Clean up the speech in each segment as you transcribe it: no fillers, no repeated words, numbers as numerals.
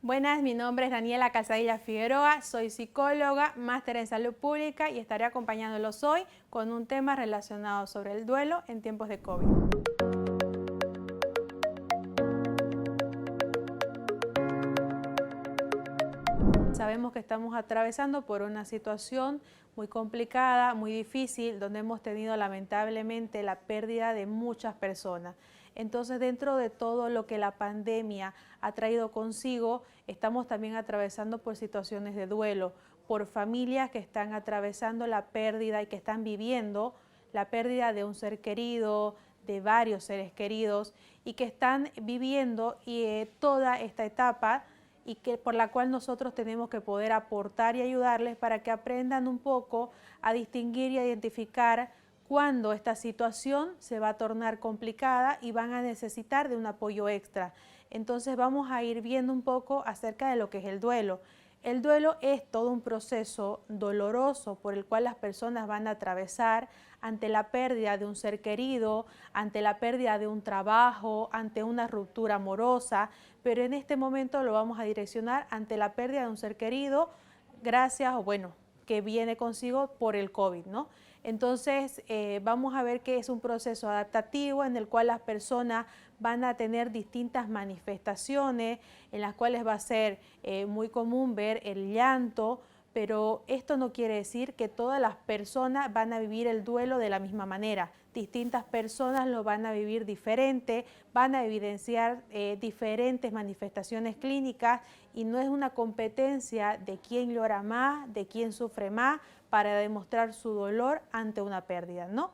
Buenas, mi nombre es Daniela Calzadilla Figueroa, soy psicóloga, máster en salud pública y estaré acompañándolos hoy con un tema relacionado sobre el duelo en tiempos de COVID. Sabemos que estamos atravesando por una situación muy complicada, muy difícil, donde hemos tenido lamentablemente la pérdida de muchas personas. Entonces, dentro de todo lo que la pandemia ha traído consigo, estamos también atravesando por situaciones de duelo, por familias que están atravesando la pérdida y que están viviendo la pérdida de un ser querido, de varios seres queridos, y que están viviendo toda esta etapa y que por la cual nosotros tenemos que poder aportar y ayudarles para que aprendan un poco a distinguir y a identificar cuándo esta situación se va a tornar complicada y van a necesitar de un apoyo extra. Entonces vamos a ir viendo un poco acerca de lo que es el duelo. El duelo es todo un proceso doloroso por el cual las personas van a atravesar ante la pérdida de un ser querido, ante la pérdida de un trabajo, ante una ruptura amorosa, pero en este momento lo vamos a direccionar ante la pérdida de un ser querido, gracias o bueno, que viene consigo por el COVID, ¿no? Entonces vamos a ver que es un proceso adaptativo en el cual las personas van a tener distintas manifestaciones en las cuales va a ser muy común ver el llanto, pero esto no quiere decir que todas las personas van a vivir el duelo de la misma manera. Distintas personas lo van a vivir diferente, van a evidenciar diferentes manifestaciones clínicas y no es una competencia de quién llora más, de quién sufre más para demostrar su dolor ante una pérdida, ¿no?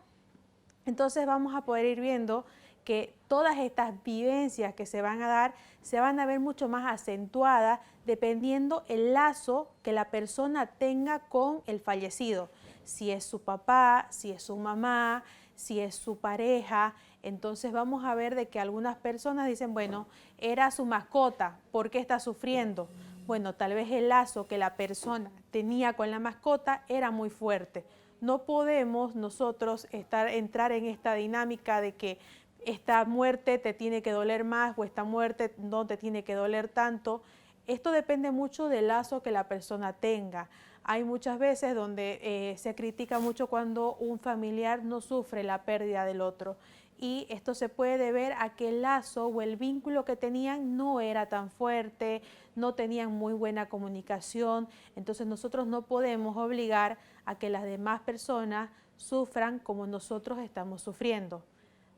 Entonces vamos a poder ir viendo que todas estas vivencias que se van a dar se van a ver mucho más acentuadas dependiendo el lazo que la persona tenga con el fallecido. Si es su papá, si es su mamá, si es su pareja. Entonces vamos a ver de que algunas personas dicen, bueno, era su mascota, ¿por qué está sufriendo? Bueno, tal vez el lazo que la persona tenía con la mascota era muy fuerte. No podemos nosotros entrar en esta dinámica de que esta muerte te tiene que doler más o esta muerte no te tiene que doler tanto. Esto depende mucho del lazo que la persona tenga. Hay muchas veces donde se critica mucho cuando un familiar no sufre la pérdida del otro. Y esto se puede deber a que el lazo o el vínculo que tenían no era tan fuerte, no tenían muy buena comunicación. Entonces nosotros no podemos obligar a que las demás personas sufran como nosotros estamos sufriendo.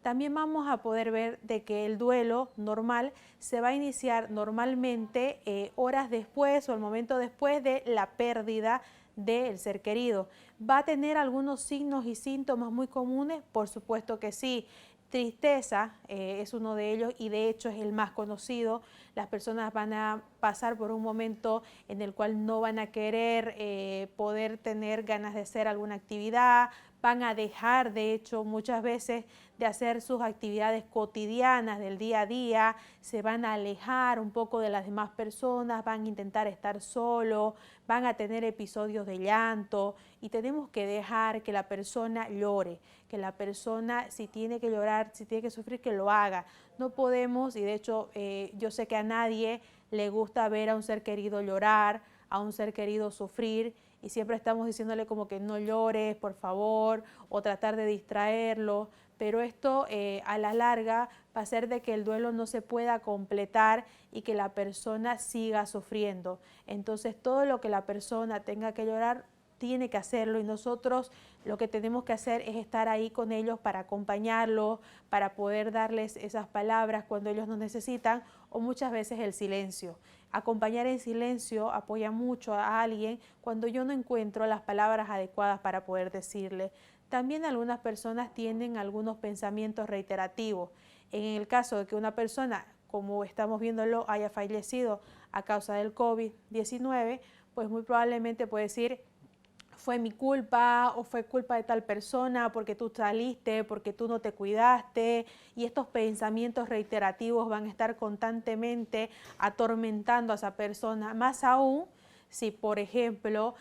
También vamos a poder ver de que el duelo normal se va a iniciar normalmente horas después o el momento después de la pérdida del ser querido. ¿Va a tener algunos signos y síntomas muy comunes? Por supuesto que sí. Tristeza es uno de ellos y de hecho es el más conocido. Las personas van a pasar por un momento en el cual no van a querer poder tener ganas de hacer alguna actividad, van a dejar de hecho muchas veces de hacer sus actividades cotidianas del día a día, se van a alejar un poco de las demás personas, van a intentar estar solos, van a tener episodios de llanto y tenemos que dejar que la persona llore, que la persona si tiene que llorar, si tiene que sufrir, que lo haga. No podemos, y de hecho yo sé que a nadie le gusta ver a un ser querido llorar, a un ser querido sufrir, y siempre estamos diciéndole como que no llores, por favor, o tratar de distraerlo, pero esto a la larga va a hacer de que el duelo no se pueda completar y que la persona siga sufriendo. Entonces todo lo que la persona tenga que llorar tiene que hacerlo y nosotros lo que tenemos que hacer es estar ahí con ellos para acompañarlos, para poder darles esas palabras cuando ellos nos necesitan o muchas veces el silencio. Acompañar en silencio apoya mucho a alguien cuando yo no encuentro las palabras adecuadas para poder decirle. También algunas personas tienen algunos pensamientos reiterativos. En el caso de que una persona, como estamos viéndolo, haya fallecido a causa del COVID-19, pues muy probablemente puede decir, fue mi culpa o fue culpa de tal persona porque tú saliste, porque tú no te cuidaste, y estos pensamientos reiterativos van a estar constantemente atormentando a esa persona, más aún si por ejemplo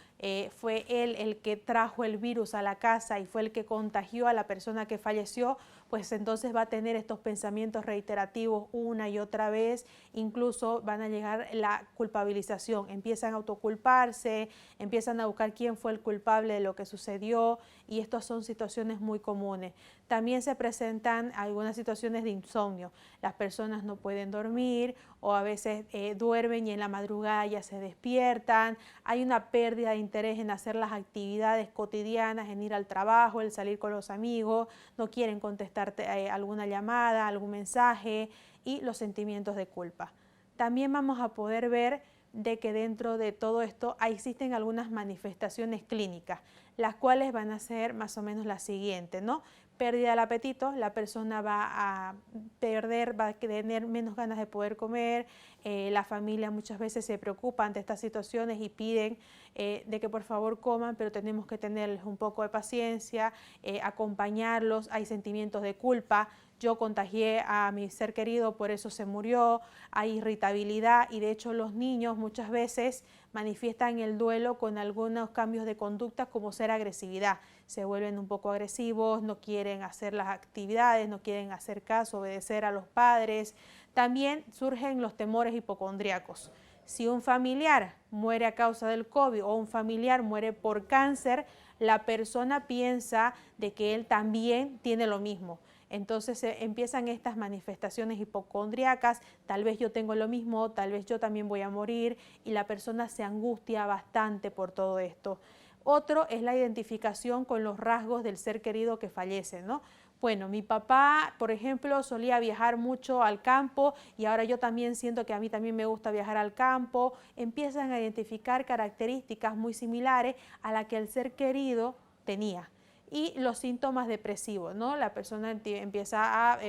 fue él el que trajo el virus a la casa y fue el que contagió a la persona que falleció, pues entonces va a tener estos pensamientos reiterativos una y otra vez, incluso van a llegar la culpabilización, empiezan a autoculparse, empiezan a buscar quién fue el culpable de lo que sucedió y estas son situaciones muy comunes. También se presentan algunas situaciones de insomnio, las personas no pueden dormir o a veces duermen y en la madrugada ya se despiertan, hay una pérdida de interés en hacer las actividades cotidianas, en ir al trabajo, el salir con los amigos, no quieren contestarte alguna llamada, algún mensaje y los sentimientos de culpa. También vamos a poder ver de que dentro de todo esto existen algunas manifestaciones clínicas, las cuales van a ser más o menos las siguientes, ¿no? Pérdida del apetito, la persona va a tener menos ganas de poder comer, la familia muchas veces se preocupa ante estas situaciones y piden de que por favor coman, pero tenemos que tenerles un poco de paciencia, acompañarlos, hay sentimientos de culpa. Yo contagié a mi ser querido, por eso se murió, hay irritabilidad y de hecho los niños muchas veces manifiestan el duelo con algunos cambios de conducta como ser agresividad. Se vuelven un poco agresivos, no quieren hacer las actividades, no quieren hacer caso, obedecer a los padres. También surgen los temores hipocondríacos. Si un familiar muere a causa del COVID o un familiar muere por cáncer, la persona piensa de que él también tiene lo mismo. Entonces empiezan estas manifestaciones hipocondríacas, tal vez yo tengo lo mismo, tal vez yo también voy a morir y la persona se angustia bastante por todo esto. Otro es la identificación con los rasgos del ser querido que fallece, ¿no? Bueno, mi papá, por ejemplo, solía viajar mucho al campo y ahora yo también siento que a mí también me gusta viajar al campo. Empiezan a identificar características muy similares a las que el ser querido tenía. Y los síntomas depresivos, ¿no? La persona empieza a,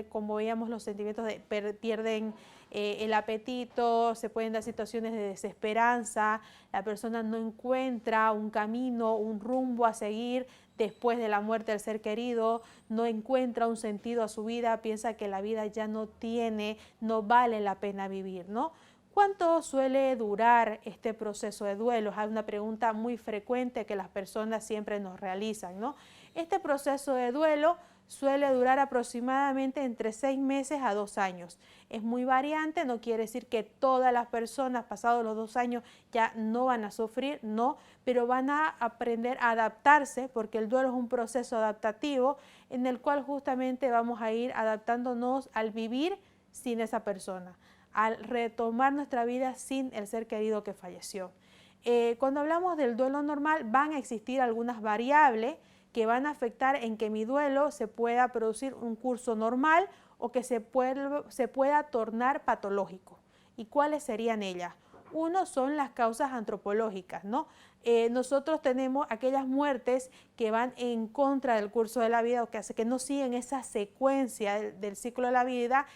como veíamos, los sentimientos de pierden el apetito, se pueden dar situaciones de desesperanza, la persona no encuentra un camino, un rumbo a seguir después de la muerte del ser querido, no encuentra un sentido a su vida, piensa que la vida ya no tiene, no vale la pena vivir, ¿no? ¿Cuánto suele durar este proceso de duelo? Es una pregunta muy frecuente que las personas siempre nos realizan, ¿no? Este proceso de duelo suele durar aproximadamente entre 6 meses a 2 años. Es muy variante, no quiere decir que todas las personas pasados los 2 años ya no van a sufrir, no, pero van a aprender a adaptarse porque el duelo es un proceso adaptativo en el cual justamente vamos a ir adaptándonos al vivir sin esa persona, al retomar nuestra vida sin el ser querido que falleció. Cuando hablamos del duelo normal van a existir algunas variables que van a afectar en que mi duelo se pueda producir un curso normal o que se pueda tornar patológico. ¿Y cuáles serían ellas? Uno son las causas antropológicas, ¿no? Nosotros tenemos aquellas muertes que van en contra del curso de la vida o que hace que no siguen esa secuencia del ciclo de la vida,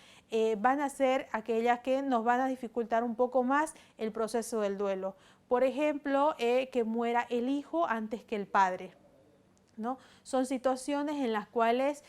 van a ser aquellas que nos van a dificultar un poco más el proceso del duelo. Por ejemplo, que muera el hijo antes que el padre, ¿no? Son situaciones en las cuales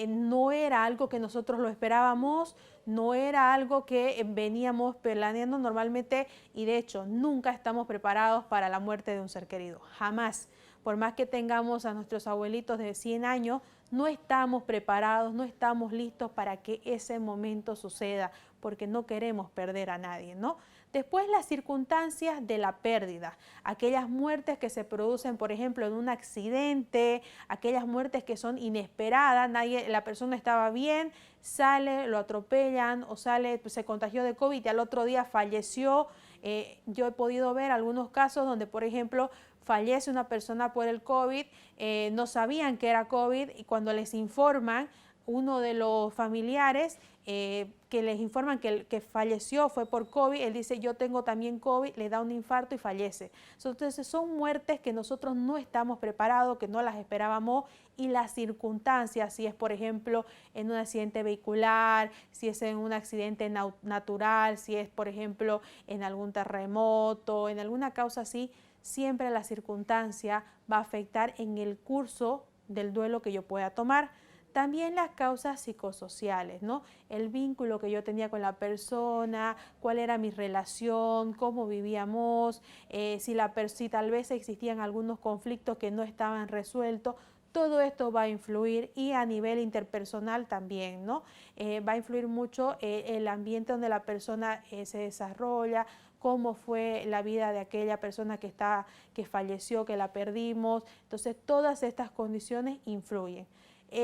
no era algo que nosotros lo esperábamos, no era algo que veníamos planeando normalmente y de hecho nunca estamos preparados para la muerte de un ser querido, jamás. Por más que tengamos a nuestros abuelitos de 100 años, no estamos preparados, no estamos listos para que ese momento suceda, porque no queremos perder a nadie, ¿no? Después las circunstancias de la pérdida, aquellas muertes que se producen, por ejemplo, en un accidente, aquellas muertes que son inesperadas, la persona estaba bien, sale, lo atropellan o sale, se contagió de COVID y al otro día falleció. Yo he podido ver algunos casos donde, por ejemplo, fallece una persona por el COVID, no sabían que era COVID y cuando les informan, uno de los familiares que les informan que falleció fue por COVID, él dice yo tengo también COVID, le da un infarto y fallece. Entonces son muertes que nosotros no estamos preparados, que no las esperábamos y las circunstancias, si es por ejemplo en un accidente vehicular, si es en un accidente natural, si es por ejemplo en algún terremoto, en alguna causa así, siempre la circunstancia va a afectar en el curso del duelo que yo pueda tomar. También las causas psicosociales, ¿no? El vínculo que yo tenía con la persona, cuál era mi relación, cómo vivíamos, si tal vez existían algunos conflictos que no estaban resueltos. Todo esto va a influir, y a nivel interpersonal también, ¿no? Va a influir mucho el ambiente donde la persona se desarrolla, cómo fue la vida de aquella persona que falleció, que la perdimos. Entonces, todas estas condiciones influyen.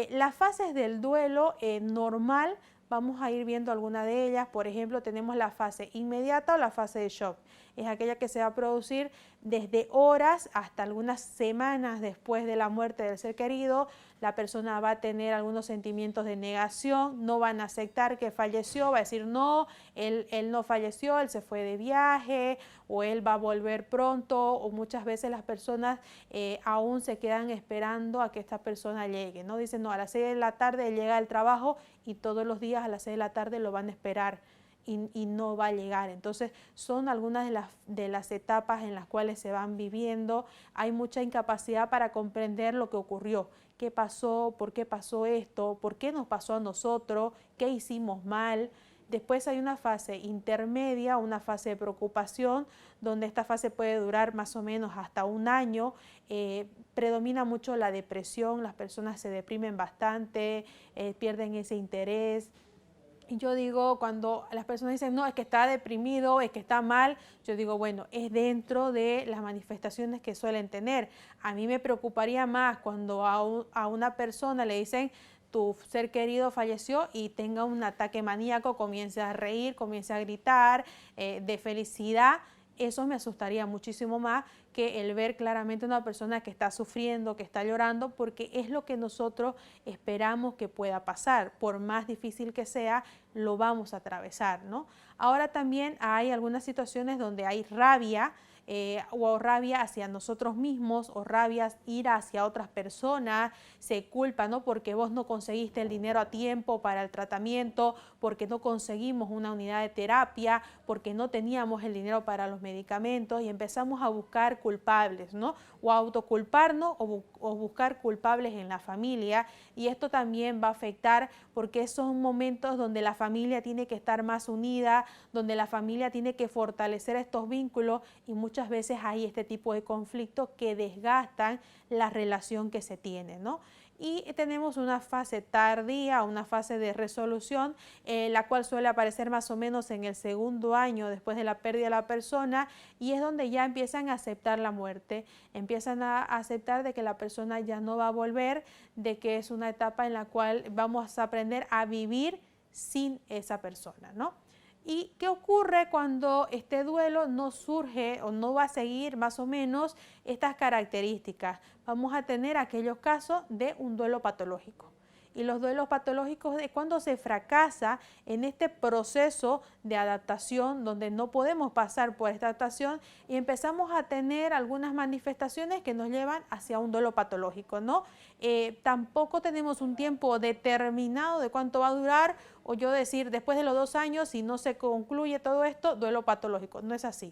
Las fases del duelo normal, vamos a ir viendo alguna de ellas. Por ejemplo, tenemos la fase inmediata o la fase de shock. Es aquella que se va a producir desde horas hasta algunas semanas después de la muerte del ser querido. La persona va a tener algunos sentimientos de negación, no van a aceptar que falleció, va a decir no, él no falleció, él se fue de viaje, o él va a volver pronto, o muchas veces las personas aún se quedan esperando a que esta persona llegue, ¿no? Dicen no, a las 6 de la tarde llega al trabajo, y todos los días a las 6 de la tarde lo van a esperar. Y no va a llegar. Entonces son algunas de las etapas en las cuales se van viviendo. Hay mucha incapacidad para comprender lo que ocurrió, qué pasó, por qué pasó esto, por qué nos pasó a nosotros, qué hicimos mal. Después hay una fase intermedia, una fase de preocupación, donde esta fase puede durar más o menos hasta un año. Predomina mucho la depresión, las personas se deprimen bastante, pierden ese interés. Y yo digo, cuando las personas dicen, no, es que está deprimido, es que está mal, yo digo, bueno, es dentro de las manifestaciones que suelen tener. A mí me preocuparía más cuando a una persona le dicen, tu ser querido falleció, y tenga un ataque maníaco, comience a reír, comience a gritar de felicidad. Eso me asustaría muchísimo más que el ver claramente una persona que está sufriendo, que está llorando, porque es lo que nosotros esperamos que pueda pasar. Por más difícil que sea, lo vamos a atravesar, ¿no? Ahora también hay algunas situaciones donde hay rabia, o rabia hacia nosotros mismos, o rabia, ira hacia otras personas, se culpa, ¿no? Porque vos no conseguiste el dinero a tiempo para el tratamiento, porque no conseguimos una unidad de terapia, porque no teníamos el dinero para los medicamentos, y empezamos a buscar culpables, ¿no? O a autoculparnos, o buscar culpables en la familia, y esto también va a afectar, porque son momentos donde la familia tiene que estar más unida, donde la familia tiene que fortalecer estos vínculos, y muchas veces hay este tipo de conflictos que desgastan la relación que se tiene, ¿no? Y tenemos una fase tardía, una fase de resolución, la cual suele aparecer más o menos en el segundo año después de la pérdida de la persona, y es donde ya empiezan a aceptar la muerte, empiezan a aceptar de que la persona ya no va a volver, de que es una etapa en la cual vamos a aprender a vivir sin esa persona, ¿no? ¿Y qué ocurre cuando este duelo no surge o no va a seguir más o menos estas características? Vamos a tener aquellos casos de un duelo patológico. Y los duelos patológicos es cuando se fracasa en este proceso de adaptación, donde no podemos pasar por esta adaptación, y empezamos a tener algunas manifestaciones que nos llevan hacia un duelo patológico, ¿no? Tampoco tenemos un tiempo determinado de cuánto va a durar, o yo decir, después de los 2 años, si no se concluye todo esto, duelo patológico. No es así.